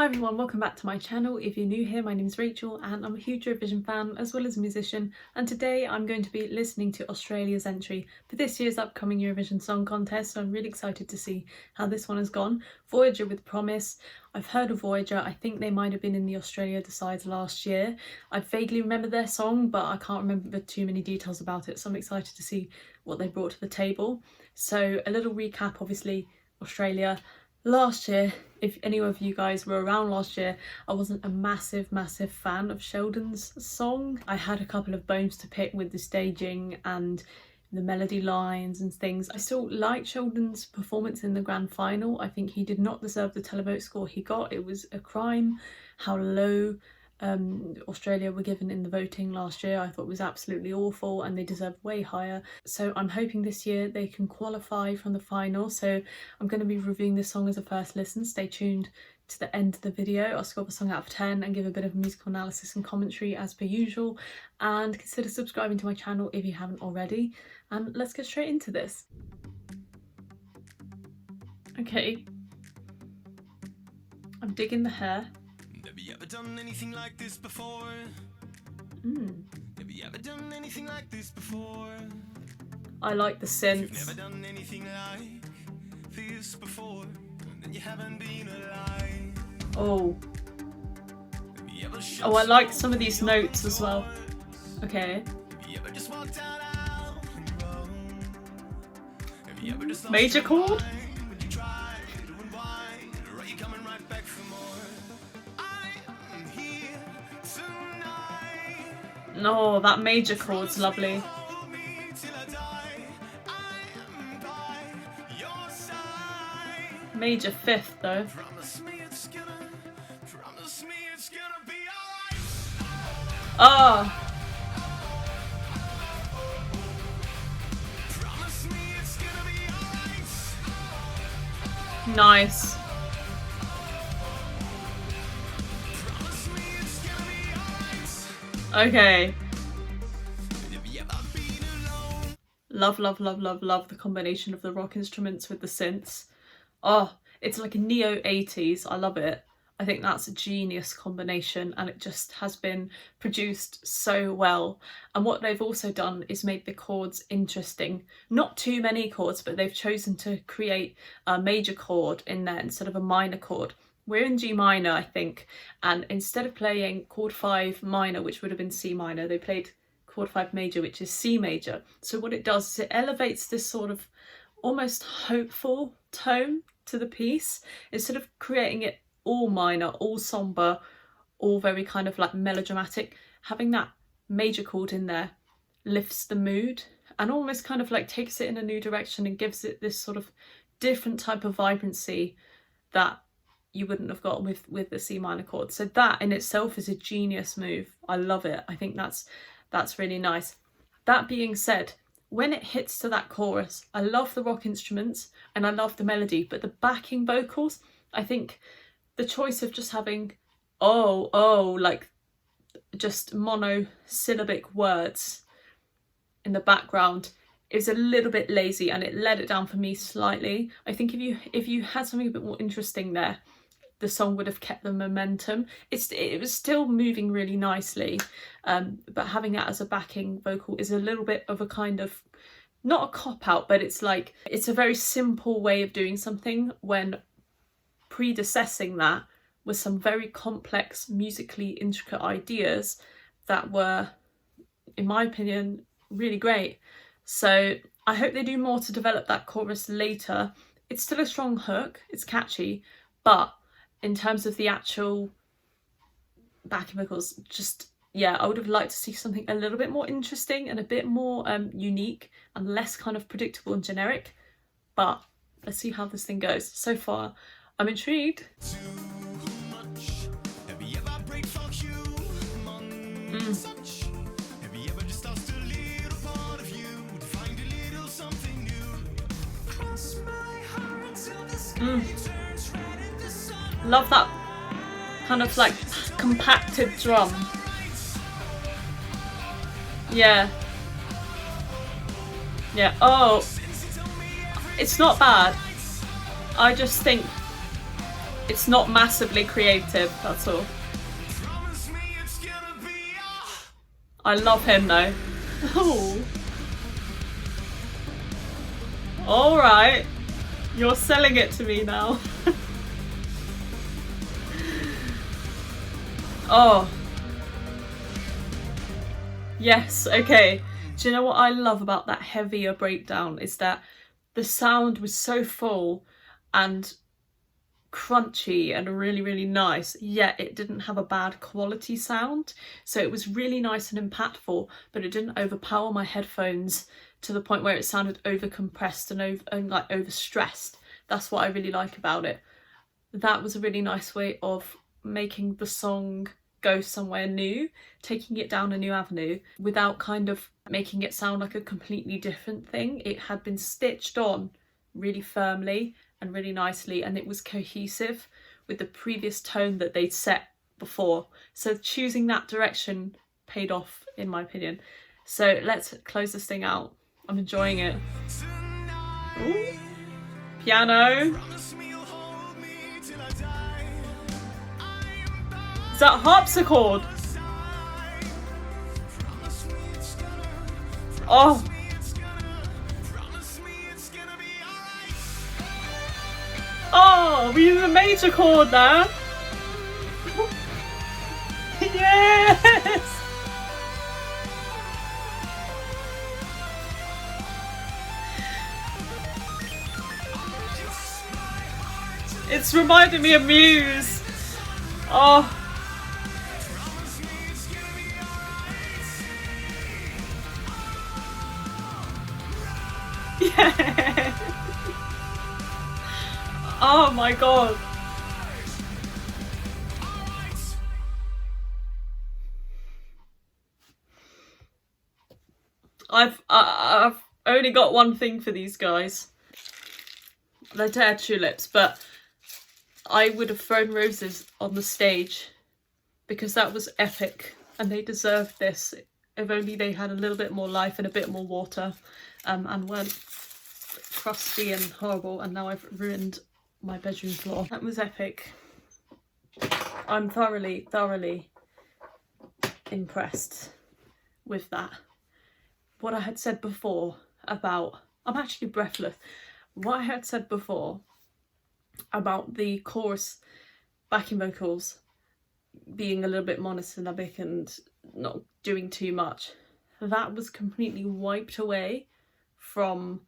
Hi everyone, welcome back to my channel. If you're new here, my name is Rachel and I'm a huge Eurovision fan as well as a musician, and today I'm going to be listening to Australia's entry for this year's upcoming Eurovision Song Contest, so I'm really excited to see how this one has gone. Voyager with Promise. I've heard of Voyager. I think they might have been in the Australia Decides last year. I vaguely remember their song, but I can't remember too many details about it, so I'm excited to see what they brought to the table. So a little recap, obviously, Australia. Last year, if any of you guys were around last year, I wasn't a massive fan of Sheldon's song. I had a couple of bones to pick with the staging and the melody lines and things. I still liked Sheldon's performance in the grand final. I think he did not deserve the televote score he got. It was a crime how low Australia were given in the voting last year. I thought it was absolutely awful and they deserve way higher. So I'm hoping this year they can qualify from the final. So I'm going to be reviewing this song as a first listen. Stay tuned to the end of the video. I'll score the song out of 10 and give a bit of musical analysis and commentary as per usual. And consider subscribing to my channel if you haven't already. And let's get straight into this. Okay. I'm digging the hair. Have you ever done anything like this before? Have you ever done anything like this before? I like the synths. If you've never done anything like this before, then you haven't been alive. Oh. Oh, I like some of these notes as well. Okay. Have you ever just walked out on your own? Have you ever just Major chord? Would you try to unwind, or are you coming right back for more? I'm here tonight. No, that major chord's lovely. Hold me till I die. I'm by your side. Major fifth though. Promise me it's gonna be alright. Ah, Promise me it's gonna be alright. nice. Promise me it's gonna be alright. Okay. Have you ever been alone? Love the combination of the rock instruments with the synths. Oh, it's like a neo 80s. I love it. I think that's a genius combination and it just has been produced so well. And what they've also done is made the chords interesting. Not too many chords, but they've chosen to create a major chord in there instead of a minor chord. We're in G minor, I think, and instead of playing chord 5 minor, which would have been C minor, they played chord 5 major, which is C major. So what it does is it elevates this sort of almost hopeful tone to the piece. Instead of creating it all minor, all somber, all very kind of like melodramatic, having that major chord in there lifts the mood and almost kind of like takes it in a new direction and gives it this sort of different type of vibrancy that you wouldn't have got with the C minor chord. So that in itself is a genius move. I love it. I think that's really nice. That being said, when it hits to that chorus, I love the rock instruments and I love the melody, but the backing vocals, I think the choice of just having like just monosyllabic words in the background is a little bit lazy and it let it down for me slightly. I think if you had something a bit more interesting there, the song would have kept the momentum. It was still moving really nicely, but having that as a backing vocal is a little bit of a kind of, not a cop-out, but it's like, it's a very simple way of doing something when predecessing that with some very complex, musically intricate ideas that were, in my opinion, really great. So I hope they do more to develop that chorus later. It's still a strong hook, it's catchy, but in terms of the actual backing vocals, just, yeah, I would have liked to see something a little bit more interesting and a bit more unique and less kind of predictable and generic. But let's see how this thing goes. So far, I'm intrigued. Too much. Have you ever prayed for human such? Have you ever just lost a little part of you to find a little something new? Cross my heart until the sky turns red in the sun. Love that kind of like compacted drum. Yeah. Yeah. Oh, it's not bad. I just think It's not massively creative, that's all. Promise me it's gonna be I love him though. Oh. Alright. You're selling it to me now. Oh. Yes, okay. Do you know what I love about that heavier breakdown is that the sound was so full and crunchy and really, really nice, yet it didn't have a bad quality sound. So it was really nice and impactful, but it didn't overpower my headphones to the point where it sounded over compressed and like overstressed. That's what I really like about it. That was a really nice way of making the song go somewhere new, taking it down a new avenue without kind of making it sound like a completely different thing. It had been stitched on really firmly and really nicely, and it was cohesive with the previous tone that they'd set before. So choosing that direction paid off, in my opinion. So let's close this thing out. I'm enjoying it. Ooh. Piano. Promise me you'll hold me till I die. Is that harpsichord? Promise me it's gonna. Oh, Promise me it's gonna be alright. oh, we use a major chord there. Yes. It's reminding me of Muse. Oh. Yeah. Oh my god. I've only got one thing for these guys. They're dead tulips, but I would have thrown roses on the stage because that was epic and they deserved this if only they had a little bit more life and a bit more water, and weren't crusty and horrible. And now I've ruined my bedroom floor. That was epic. I'm thoroughly impressed with that. What I had said before about, I'm actually breathless. What I had said before about the chorus backing vocals being a little bit monosyllabic and not doing too much, that was completely wiped away from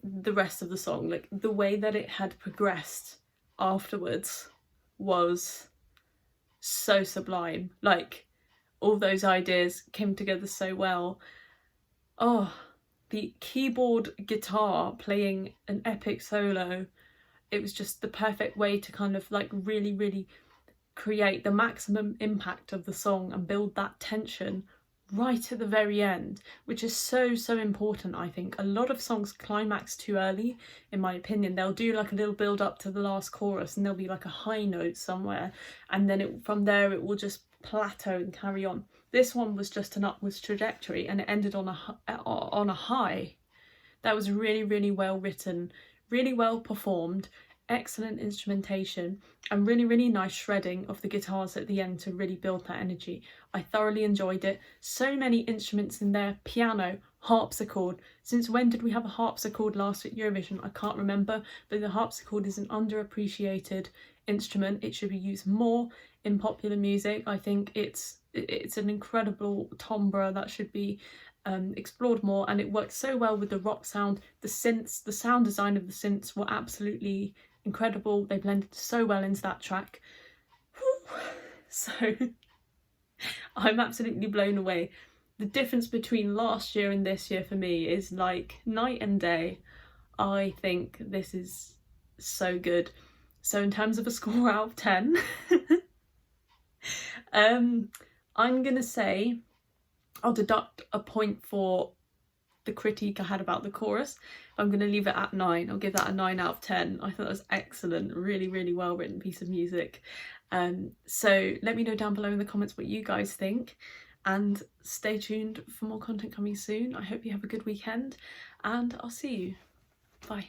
the rest of the song. Like the way that it had progressed afterwards was so sublime. Like all those ideas came together so well. Oh, the keyboard guitar playing an epic solo. It was just the perfect way to kind of like really create the maximum impact of the song and build that tension right at the very end, which is so important. I think a lot of songs climax too early, in my opinion. They'll do like a little build up to the last chorus and there'll be like a high note somewhere, and then from there it will just plateau and carry on. This one was just an upwards trajectory and it ended on a high. That was really well written, really well performed, excellent instrumentation, and really nice shredding of the guitars at the end to really build that energy. I thoroughly enjoyed it. So many instruments in there: piano, harpsichord. Since when did we have a harpsichord last at Eurovision? I can't remember, but the harpsichord is an underappreciated instrument. It should be used more in popular music. I think it's an incredible timbre that should be explored more, and it works so well with the rock sound. The synths, the sound design of the synths were absolutely incredible. They blended so well into that track. Whew. So I'm absolutely blown away. The difference between last year and this year for me is like night and day. I think this is so good. So in terms of a score out of 10, I'm gonna say I'll deduct a point for the critique I had about the chorus. I'm going to leave it at 9. I'll give that a 9 out of 10. I thought that was excellent. Really well written piece of music. So let me know down below in the comments what you guys think, and stay tuned for more content coming soon. I hope you have a good weekend and I'll see you. Bye.